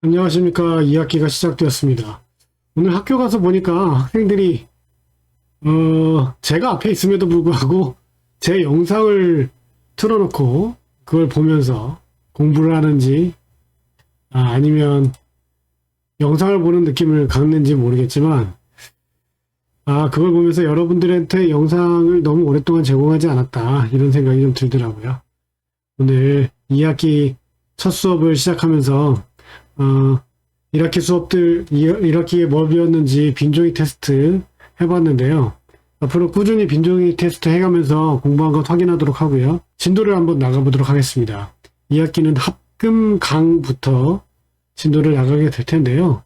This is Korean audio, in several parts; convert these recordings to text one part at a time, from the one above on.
안녕하십니까. 2학기가 시작되었습니다. 오늘 학교 가서 보니까 학생들이 제가 앞에 있음에도 불구하고 제 영상을 틀어놓고 그걸 보면서 공부를 하는지 아니면 영상을 보는 느낌을 갖는지 모르겠지만 그걸 보면서 여러분들한테 영상을 너무 오랫동안 제공하지 않았다 이런 생각이 좀 들더라고요. 오늘 2학기 첫 수업을 시작하면서 1학기 수업들, 1학기에 뭘 배웠는지 빈종이 테스트 해봤는데요. 앞으로 꾸준히 빈종이 테스트 해가면서 공부한 것 확인하도록 하고요. 진도를 한번 나가보도록 하겠습니다. 2학기는 합금 강부터 진도를 나가게 될 텐데요.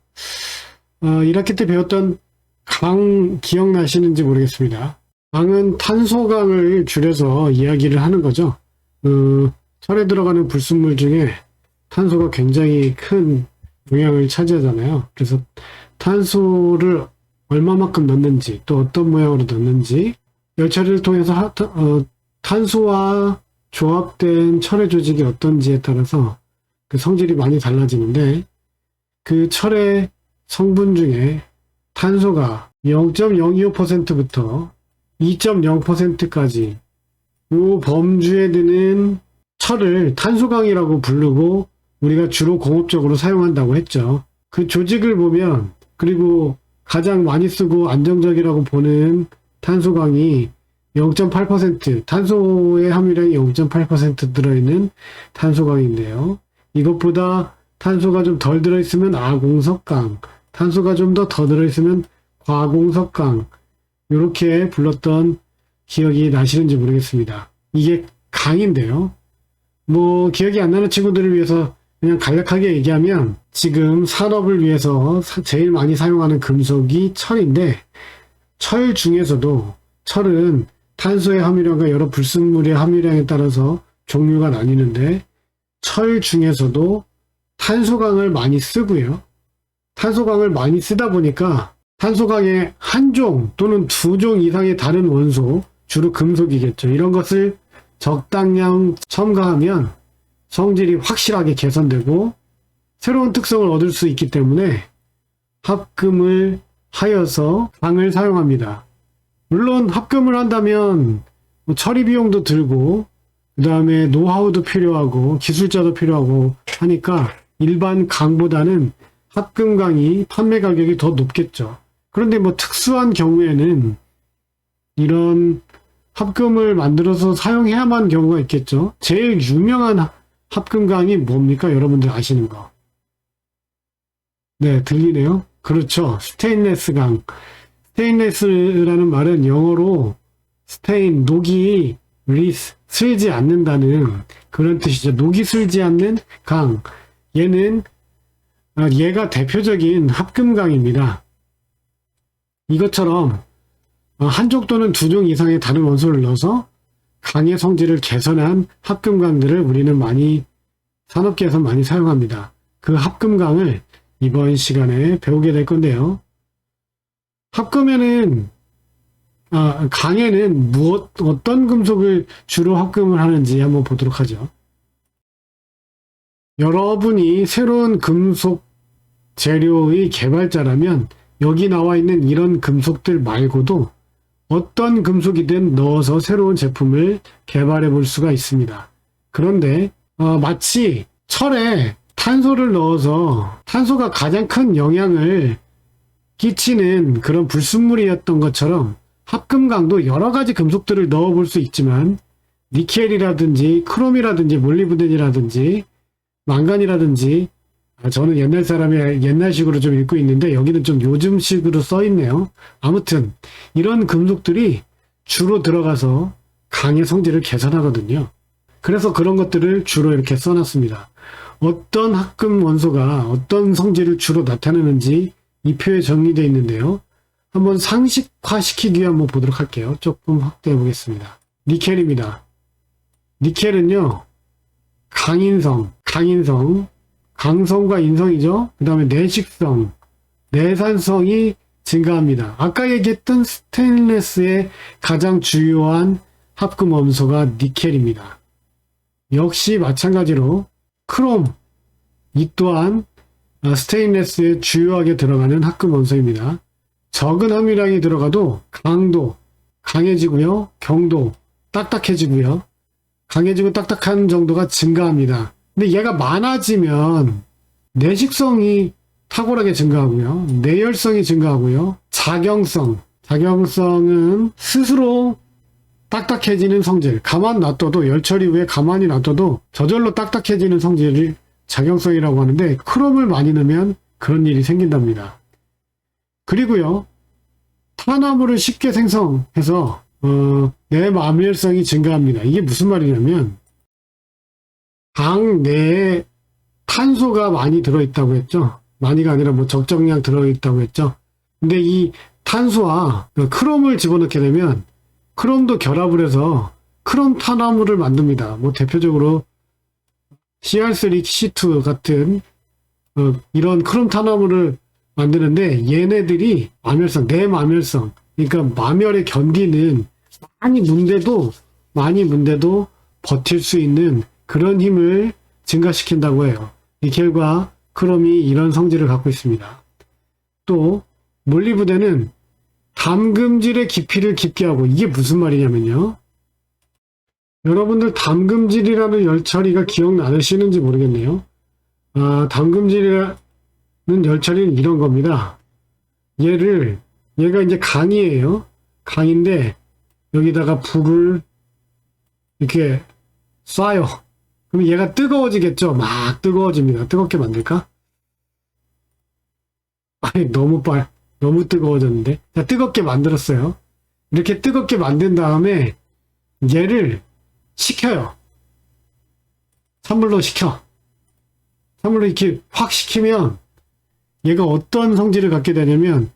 1학기 때 배웠던 강 기억나시는지 모르겠습니다. 강은 탄소강을 줄여서 이야기를 하는 거죠. 철에 들어가는 불순물 중에 탄소가 굉장히 큰 영향을 차지하잖아요. 그래서 탄소를 얼마만큼 넣는지 또 어떤 모양으로 넣는지 열처리를 통해서 탄소와 조합된 철의 조직이 어떤지에 따라서 그 성질이 많이 달라지는데 그 철의 성분 중에 탄소가 0.025%부터 2.0%까지 이 범주에 드는 철을 탄소강이라고 부르고 우리가 주로 공업적으로 사용한다고 했죠. 그 조직을 보면 그리고 가장 많이 쓰고 안정적이라고 보는 탄소강이 0.8% 탄소의 함유량이 0.8% 들어있는 탄소강인데요. 이것보다 탄소가 좀 덜 들어있으면 아공석강, 탄소가 좀 더 들어있으면 과공석강 이렇게 불렀던 기억이 나시는지 모르겠습니다. 이게 강인데요. 기억이 안 나는 친구들을 위해서 그냥 간략하게 얘기하면 지금 산업을 위해서 제일 많이 사용하는 금속이 철인데 철 중에서도 철은 탄소의 함유량과 여러 불순물의 함유량에 따라서 종류가 나뉘는데 철 중에서도 탄소강을 많이 쓰고요. 탄소강을 많이 쓰다 보니까 탄소강의 한 종 또는 두 종 이상의 다른 원소, 주로 금속이겠죠. 이런 것을 적당량 첨가하면 성질이 확실하게 개선되고 새로운 특성을 얻을 수 있기 때문에 합금을 하여서 강을 사용합니다. 물론 합금을 한다면 처리 비용도 들고 그 다음에 노하우도 필요하고 기술자도 필요하고 하니까 일반 강보다는 합금강이 판매 가격이 더 높겠죠. 그런데 특수한 경우에는 이런 합금을 만들어서 사용해야만 경우가 있겠죠. 제일 유명한 합금강이 뭡니까? 여러분들 아시는 거. 네, 들리네요. 그렇죠. 스테인레스 강. 스테인레스라는 말은 영어로 스테인, 녹이 슬지 않는다는 그런 뜻이죠. 녹이 슬지 않는 강. 얘가 대표적인 합금강입니다. 이것처럼 한종 또는 두 종 이상의 다른 원소를 넣어서 강의 성질을 개선한 합금강들을 우리는 산업계에서 많이 사용합니다. 그 합금강을 이번 시간에 배우게 될 건데요. 강에는 어떤 금속을 주로 합금을 하는지 한번 보도록 하죠. 여러분이 새로운 금속 재료의 개발자라면 여기 나와 있는 이런 금속들 말고도 어떤 금속이든 넣어서 새로운 제품을 개발해 볼 수가 있습니다. 그런데 마치 철에 탄소를 넣어서 탄소가 가장 큰 영향을 끼치는 그런 불순물이었던 것처럼 합금강도 여러 가지 금속들을 넣어 볼 수 있지만 니켈이라든지 크롬이라든지 몰리브덴이라든지 망간이라든지 저는 옛날 사람이 옛날식으로 좀 읽고 있는데 여기는 좀 요즘식으로 써 있네요. 아무튼 이런 금속들이 주로 들어가서 강의 성질을 개선하거든요. 그래서 그런 것들을 주로 이렇게 써놨습니다. 어떤 합금 원소가 어떤 성질을 주로 나타내는지 이 표에 정리되어 있는데요. 한번 상식화시키기 위해 한번 보도록 할게요. 조금 확대해 보겠습니다. 니켈입니다. 니켈은요. 강성과 인성이죠. 그 다음에 내식성, 내산성이 증가합니다. 아까 얘기했던 스테인레스의 가장 주요한 합금 원소가 니켈입니다. 역시 마찬가지로 크롬, 이 또한 스테인레스에 주요하게 들어가는 합금 원소입니다. 적은 함유량이 들어가도 강도 강해지고요. 경도 딱딱해지고요. 강해지고 딱딱한 정도가 증가합니다. 근데 얘가 많아지면 내식성이 탁월하게 증가하고요. 내열성이 증가하고요. 작용성은 스스로 딱딱해지는 성질. 가만 놔둬도 열 처리 후에 가만히 놔둬도 저절로 딱딱해지는 성질을 작용성이라고 하는데 크롬을 많이 넣으면 그런 일이 생긴답니다. 그리고요. 탄화물을 쉽게 생성해서 내마밀성이 증가합니다. 이게 무슨 말이냐면 당 내에 탄소가 많이 들어있다고 했죠. 많이가 아니라 뭐 적정량 들어있다고 했죠. 근데 이 탄소와 크롬을 집어넣게 되면 크롬도 결합을 해서 크롬 탄화물을 만듭니다. 뭐 대표적으로 CR3, C2 같은 이런 크롬 탄화물을 만드는데 얘네들이 내마멸성, 그러니까 마멸에 견디는 많이 문대도 버틸 수 있는 그런 힘을 증가시킨다고 해요. 니켈과 크롬이 이런 성질을 갖고 있습니다. 또 몰리브덴은 담금질의 깊이를 깊게 하고, 이게 무슨 말이냐면요. 여러분들 담금질이라는 열처리가 기억나시는지 모르겠네요. 담금질이라는 열처리는 이런 겁니다. 얘가 이제 강이에요. 강인데 여기다가 불을 이렇게 쏴요. 그럼 얘가 뜨거워지겠죠. 막 뜨거워집니다. 뜨겁게 만들까? 아니 너무 뜨거워졌는데. 자, 뜨겁게 만들었어요. 이렇게 뜨겁게 만든 다음에 얘를 식혀요. 찬물로 이렇게 확 식히면 얘가 어떤 성질을 갖게 되냐면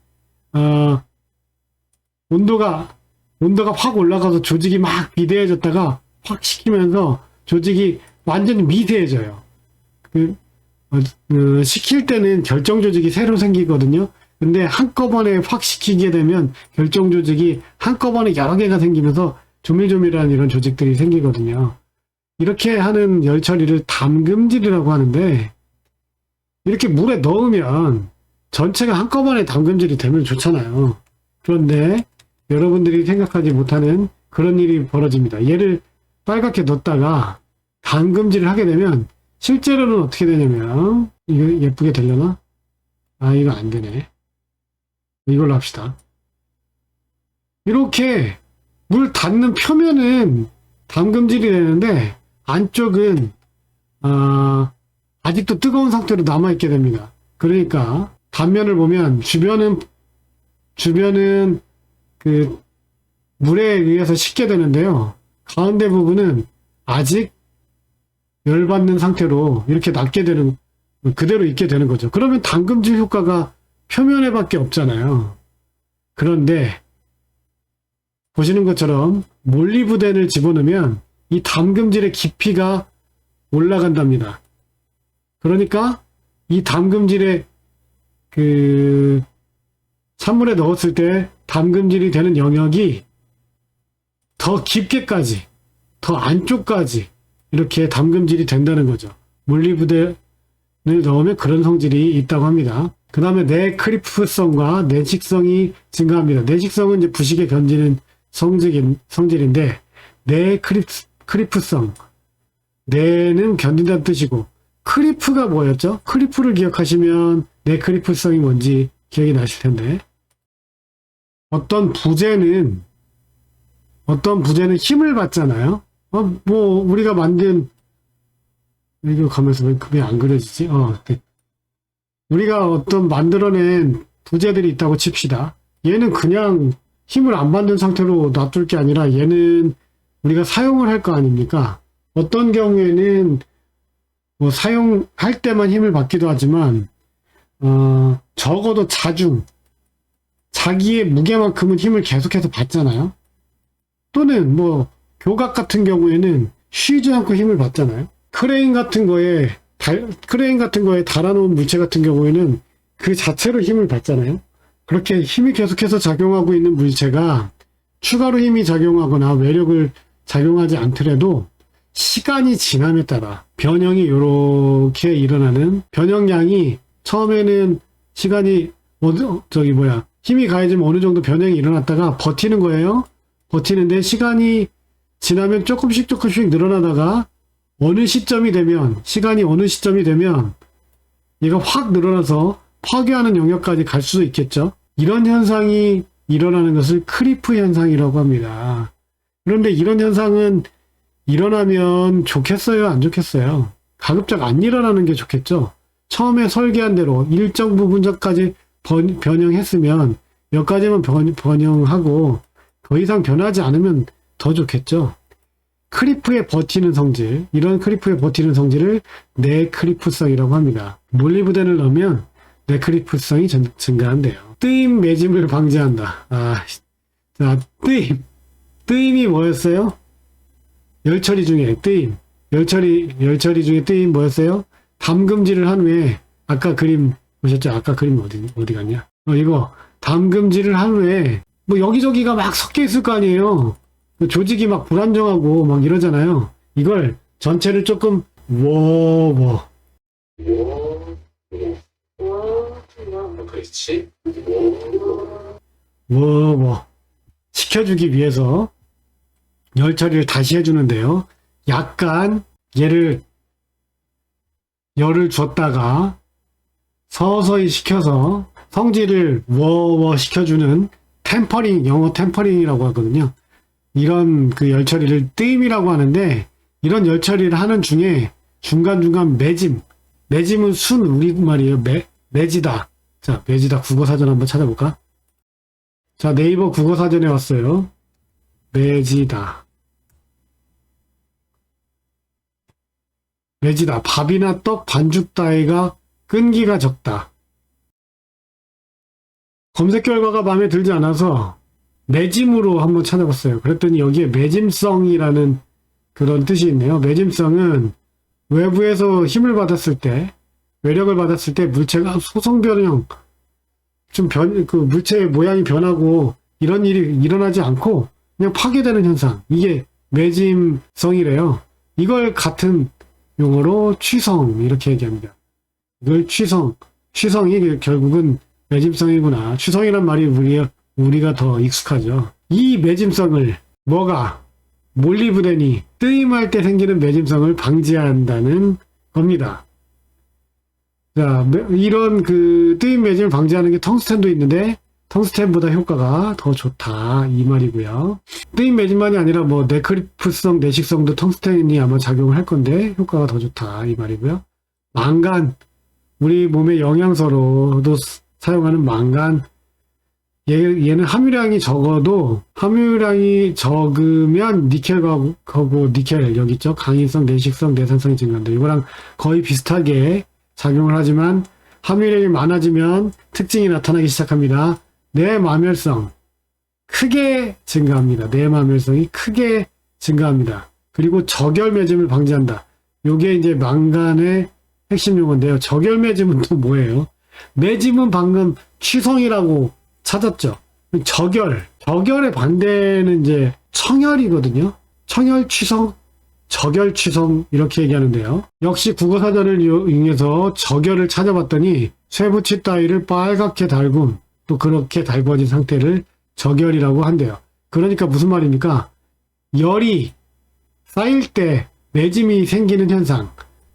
온도가 확 올라가서 조직이 막 비대해졌다가 확 식히면서 조직이 완전히 미세해져요. 식힐 때는 결정 조직이 새로 생기거든요. 근데 한꺼번에 확 식히게 되면 결정 조직이 한꺼번에 여러 개가 생기면서 조밀조밀한 이런 조직들이 생기거든요. 이렇게 하는 열 처리를 담금질이라고 하는데, 이렇게 물에 넣으면 전체가 한꺼번에 담금질이 되면 좋잖아요. 그런데 여러분들이 생각하지 못하는 그런 일이 벌어집니다. 얘를 빨갛게 넣었다가 담금질을 하게 되면 실제로는 어떻게 되냐면, 이거 예쁘게 되려나? 이거 안 되네. 이걸로 합시다. 이렇게 물 닿는 표면은 담금질이 되는데 안쪽은 아직도 뜨거운 상태로 남아있게 됩니다. 그러니까 단면을 보면 주변은 그 물에 의해서 식게 되는데요. 가운데 부분은 아직 열받는 상태로 이렇게 그대로 있게 되는 거죠. 그러면 담금질 효과가 표면에 밖에 없잖아요. 그런데 보시는 것처럼 몰리브덴을 집어넣으면 이 담금질의 깊이가 올라간답니다. 그러니까 이 담금질의 찬물에 넣었을 때 담금질이 되는 영역이 더 깊게까지, 더 안쪽까지 이렇게 담금질이 된다는 거죠. 몰리브덴을 넣으면 그런 성질이 있다고 합니다. 그 다음에 내크리프성과 내식성이 증가합니다. 내식성은 이제 부식에 견디는 성질인데, 내크리프성, 내는 견딘다는 뜻이고, 크리프가 뭐였죠? 크리프를 기억하시면 내크리프성이 뭔지 기억이 나실 텐데, 어떤 부재는 힘을 받잖아요. 우리가 만든, 이거 가면서 왜 안 그려지지? 네. 우리가 어떤 만들어낸 부재들이 있다고 칩시다. 얘는 그냥 힘을 안 받는 상태로 놔둘 게 아니라 얘는 우리가 사용을 할 거 아닙니까? 어떤 경우에는 뭐 사용할 때만 힘을 받기도 하지만 적어도 자기의 무게만큼은 힘을 계속해서 받잖아요. 또는 뭐 교각 같은 경우에는 쉬지 않고 힘을 받잖아요. 크레인 같은 거에 달아놓은 물체 같은 경우에는 그 자체로 힘을 받잖아요. 그렇게 힘이 계속해서 작용하고 있는 물체가 추가로 힘이 작용하거나 외력을 작용하지 않더라도 시간이 지남에 따라 변형이 이렇게 일어나는, 변형량이 처음에는 시간이 힘이 가해지면 어느 정도 변형이 일어났다가 버티는 거예요. 버티는데 시간이 지나면 조금씩 늘어나다가 시간이 어느 시점이 되면 얘가 확 늘어나서 파괴하는 영역까지 갈 수도 있겠죠. 이런 현상이 일어나는 것을 크리프 현상이라고 합니다. 그런데 이런 현상은 일어나면 좋겠어요? 안 좋겠어요? 가급적 안 일어나는 게 좋겠죠. 처음에 설계한 대로 일정 부분까지 변형했으면 여기까지만 변형하고 더 이상 변하지 않으면 더 좋겠죠. 크리프의 버티는 성질, 이런 크리프의 버티는 성질을 네크리프성이라고 합니다. 몰리브덴을 넣으면 네크리프성이 증가한대요. 뜨임 매짐을 방지한다. 자, 뜨임이 뭐였어요? 열처리 중에 뜨임. 열처리 중에 뜨임 뭐였어요? 담금질을 한 후에, 아까 그림 보셨죠? 아까 그림 어디 갔냐? 이거, 담금질을 한 후에, 여기저기가 막 섞여 있을 거 아니에요? 조직이 막 불안정하고 막 이러잖아요. 이걸 전체를 조금, 그렇지. 시켜주기 위해서 열 처리를 다시 해주는데요. 약간 얘를 열을 줬다가 서서히 식혀서 성질을 시켜주는 템퍼링, 영어 템퍼링이라고 하거든요. 이런 그 열 처리를 뜨임이라고 하는데, 이런 열 처리를 하는 중에 중간중간 매짐은 순 우리말이에요. 매지다. 자, 매지다 국어사전 한번 찾아볼까? 자, 네이버 국어사전에 왔어요. 매지다. 밥이나 떡, 반죽 따위가 끈기가 적다. 검색 결과가 마음에 들지 않아서 매짐으로 한번 찾아봤어요. 그랬더니 여기에 매짐성이라는 그런 뜻이 있네요. 매짐성은 외부에서 힘을 받았을 때, 외력을 받았을 때 물체가 소성 변형, 물체의 모양이 변하고 이런 일이 일어나지 않고 그냥 파괴되는 현상. 이게 매짐성이래요. 이걸 같은 용어로 취성, 이렇게 얘기합니다. 이걸 취성이 결국은 매짐성이구나. 취성이란 말이 우리가 더 익숙하죠. 이 매짐성을 몰리브덴이 뜨임할 때 생기는 매짐성을 방지한다는 겁니다. 자, 이런 뜨임 매짐을 방지하는 게 텅스텐도 있는데 텅스텐보다 효과가 더 좋다, 이 말이고요. 뜨임 매짐만이 아니라 네크리프성, 내식성도 텅스텐이 아마 작용을 할 건데 효과가 더 좋다, 이 말이고요. 망간, 우리 몸의 영양소로도 사용하는 망간, 얘는 함유량이 적으면 니켈 여기 있죠. 강인성, 내식성, 내산성이 증가한다. 이거랑 거의 비슷하게 작용을 하지만 함유량이 많아지면 특징이 나타나기 시작합니다. 내마멸성 크게 증가합니다. 내마멸성이 크게 증가합니다. 그리고 적열매짐을 방지한다. 요게 이제 망간의 핵심 용어인데요. 적열매짐은 또 뭐예요? 매짐은 방금 취성이라고 찾았죠. 적열의 반대는 이제 청열이거든요. 청열취성, 적열취성 이렇게 얘기하는데요. 역시 국어사전을 이용해서 적열을 찾아봤더니 쇠붙이 따위를 빨갛게 달군, 또 그렇게 달궈진 상태를 적열이라고 한대요. 그러니까 무슨 말입니까? 열이 쌓일 때 매짐이 생기는 현상,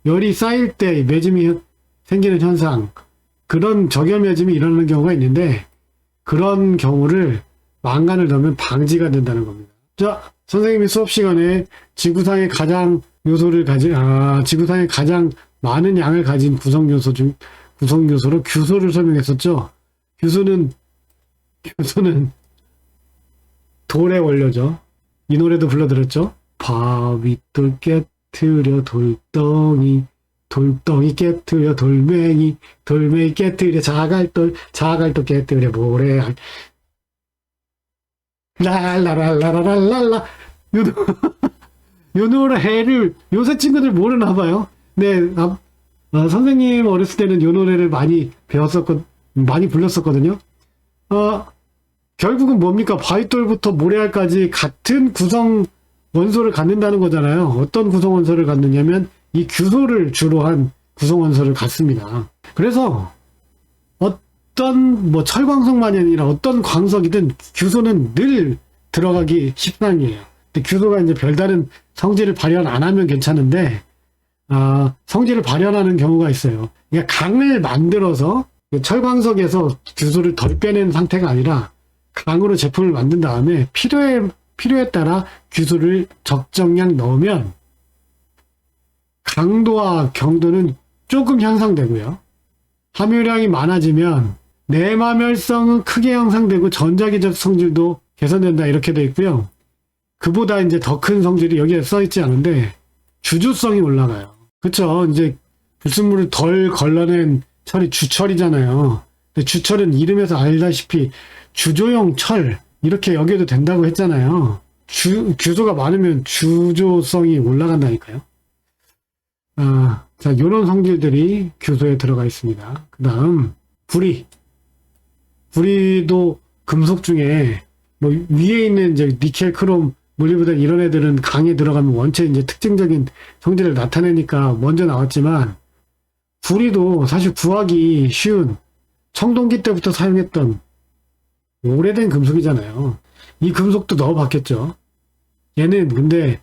열이 쌓일 때 매짐이 생기는 현상, 그런 적열 매짐이 일어나는 경우가 있는데 그런 경우를 망간을 넣으면 방지가 된다는 겁니다. 자, 선생님이 수업 시간에 지구상에 가장 많은 양을 가진 구성요소로 규소를 설명했었죠. 규소는 돌의 원료죠. 이 노래도 불러드렸죠. 바윗돌 깨트려 돌덩이 깨트려 돌멩이 깨트려 자갈돌 깨트려 모래. 랄라랄라랄랄라. 요 노래를 요새 친구들 모르나 봐요. 네, 선생님 어렸을 때는 요 노래를 많이 불렀었거든요. 결국은 뭡니까? 바윗돌부터 모래알까지 같은 구성 원소를 갖는다는 거잖아요. 어떤 구성 원소를 갖느냐면 이 규소를 주로 한 구성 원소를 갖습니다. 그래서 어떤 뭐 철광석만이 아니라 어떤 광석이든 규소는 늘 들어가기 십상이에요. 근데 규소가 이제 별다른 성질을 발현 안 하면 괜찮은데 성질을 발현하는 경우가 있어요. 그러니까 강을 만들어서 철광석에서 규소를 덜 빼낸 상태가 아니라 강으로 제품을 만든 다음에 필요에 따라 규소를 적정량 넣으면 강도와 경도는 조금 향상되고요. 함유량이 많아지면 내마멸성은 크게 향상되고 전자기적 성질도 개선된다 이렇게 되어 있고요. 그보다 이제 더 큰 성질이 여기에 써 있지 않은데 주조성이 올라가요. 그쵸? 이제 불순물을 덜 걸러낸 철이 주철이잖아요. 근데 주철은 이름에서 알다시피 주조용 철 이렇게 여겨도 된다고 했잖아요. 규소가 많으면 주조성이 올라간다니까요. 자, 요런 성질들이 규소에 들어가 있습니다. 그 다음, 구리도 금속 중에, 뭐, 위에 있는 이제 니켈, 크롬, 몰리브덴 이런 애들은 강에 들어가면 원체 이제 특징적인 성질을 나타내니까 먼저 나왔지만, 구리도 사실 구하기 쉬운 청동기 때부터 사용했던 오래된 금속이잖아요. 이 금속도 넣어봤겠죠. 얘는 근데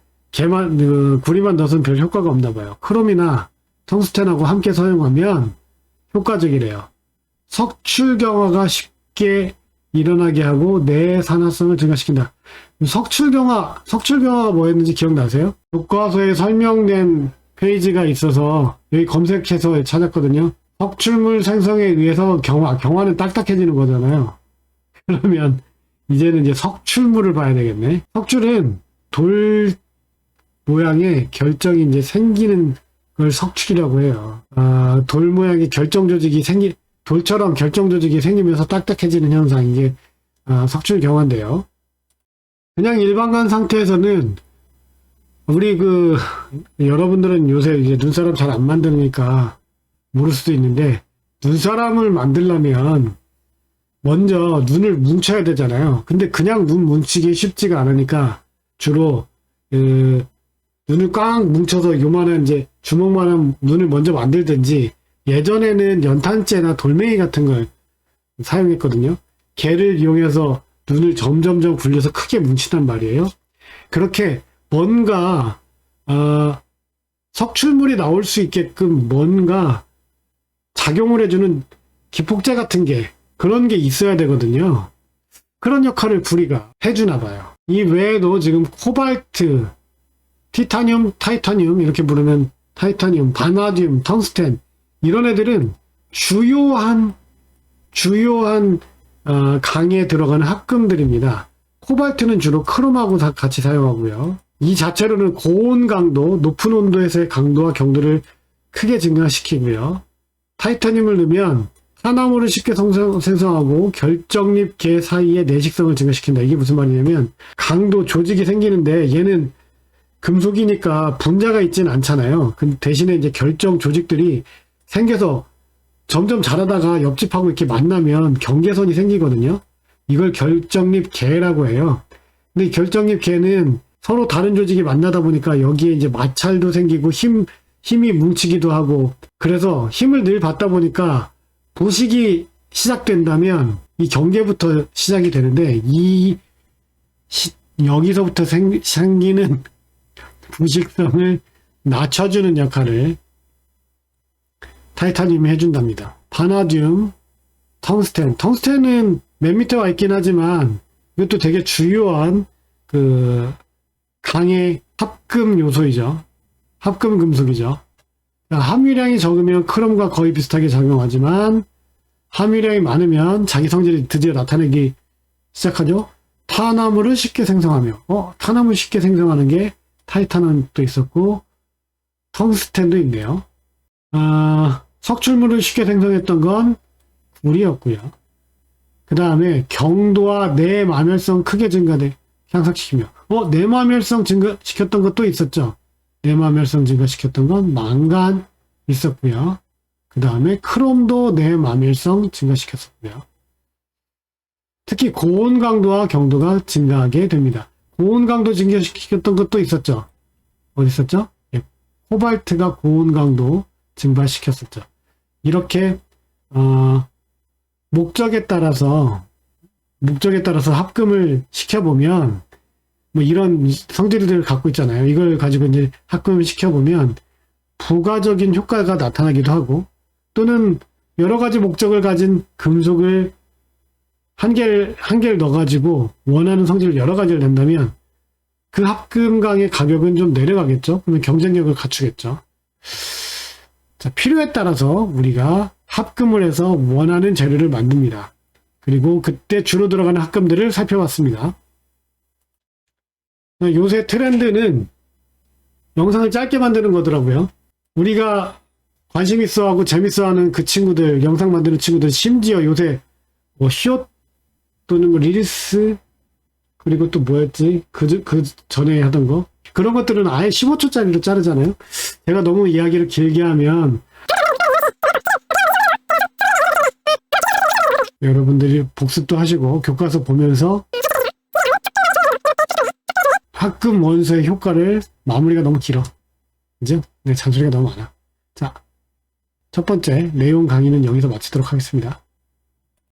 구리만 넣어서는 별 효과가 없나 봐요. 크롬이나 텅스텐하고 함께 사용하면 효과적이래요. 석출 경화가 쉽게 일어나게 하고 내산화성을 증가시킨다. 석출 경화가 뭐였는지 기억나세요? 교과서에 설명된 페이지가 있어서 여기 검색해서 찾았거든요. 석출물 생성에 의해서 경화는 딱딱해지는 거잖아요. 그러면 이제는 이제 석출물을 봐야 되겠네. 석출은 돌 모양의 결정이 이제 생기는 걸 석출이라고 해요. 돌 모양의 결정 조직이 돌처럼 결정 조직이 생기면서 딱딱해지는 현상, 이게 석출 경화인데요. 그냥 일반관 상태에서는 우리 여러분들은 요새 이제 눈사람 잘 안 만드니까 모를 수도 있는데, 눈사람을 만들려면 먼저 눈을 뭉쳐야 되잖아요. 근데 그냥 눈 뭉치기 쉽지가 않으니까 주로 눈을 꽉 뭉쳐서 요만한 이제 주먹만한 눈을 먼저 만들든지, 예전에는 연탄재나 돌멩이 같은 걸 사용했거든요. 걔를 이용해서 눈을 점점점 굴려서 크게 뭉친단 말이에요. 그렇게 뭔가 석출물이 나올 수 있게끔 뭔가 작용을 해주는 기폭제 같은 게, 그런 게 있어야 되거든요. 그런 역할을 구리가 해주나 봐요. 이 외에도 지금 코발트, 티타늄, 타이타늄 이렇게 부르면 타이타늄, 바나듐, 텅스텐 이런 애들은 주요한 강에 들어가는 합금들입니다. 코발트는 주로 크롬하고 같이 사용하고요. 이 자체로는 고온 강도, 높은 온도에서의 강도와 경도를 크게 증가시키고요. 타이타늄을 넣으면 산화물을 쉽게 생성하고 결정립 계 사이의 내식성을 증가시킨다. 이게 무슨 말이냐면 강도 조직이 생기는데 얘는 금속이니까 분자가 있지는 않잖아요. 대신에 이제 결정 조직들이 생겨서 점점 자라다가 옆집하고 이렇게 만나면 경계선이 생기거든요. 이걸 결정립 계라고 해요. 근데 이 결정립 계는 서로 다른 조직이 만나다 보니까 여기에 이제 마찰도 생기고 힘이 뭉치기도 하고, 그래서 힘을 늘 받다 보니까 보식이 시작된다면 이 경계부터 시작이 되는데, 여기서부터 생기는 부식성을 낮춰주는 역할을 타이타늄이 해준답니다. 바나듐, 텅스텐은 맨 밑에 와 있긴 하지만 이것도 되게 주요한 강의 합금 요소이죠. 합금 금속이죠. 함유량이 적으면 크롬과 거의 비슷하게 작용하지만 함유량이 많으면 자기 성질이 드디어 나타내기 시작하죠. 탄화물을 쉽게 생성하며, 탄화물 쉽게 생성하는 게 타이탄도 있었고 텅스텐도 있네요. 석출물을 쉽게 생성했던 건 구리였고요. 그 다음에 경도와 내마멸성 크게 향상시키며, 내마멸성 증가시켰던 것도 있었죠. 내마멸성 증가시켰던 건 망간 있었고요. 그 다음에 크롬도 내마멸성 증가시켰었고요. 특히 고온 강도와 경도가 증가하게 됩니다. 고온 강도 증가시켰던 것도 있었죠. 어디 있었죠? 코발트가 고온 강도 증발시켰었죠. 이렇게 목적에 따라서 합금을 시켜보면, 뭐 이런 성질들을 갖고 있잖아요. 이걸 가지고 이제 합금을 시켜보면 부가적인 효과가 나타나기도 하고, 또는 여러 가지 목적을 가진 금속을 한 개를 넣어가지고 원하는 성질을 여러 가지를 낸다면 그 합금강의 가격은 좀 내려가겠죠. 그러면 경쟁력을 갖추겠죠. 자, 필요에 따라서 우리가 합금을 해서 원하는 재료를 만듭니다. 그리고 그때 주로 들어가는 합금들을 살펴봤습니다. 요새 트렌드는 영상을 짧게 만드는 거더라고요. 우리가 관심 있어 하고 재밌어 하는 그 친구들, 영상 만드는 친구들, 심지어 요새 뭐 숏 또는 뭐 릴스, 그리고 또 뭐였지? 그 전에 하던 거. 그런 것들은 아예 15초짜리로 자르잖아요. 제가 너무 이야기를 길게 하면 여러분들이 복습도 하시고 교과서 보면서 합금 원소의 효과를 마무리가 너무 길어. 그죠? 네, 잔소리가 너무 많아. 자, 첫 번째 내용 강의는 여기서 마치도록 하겠습니다.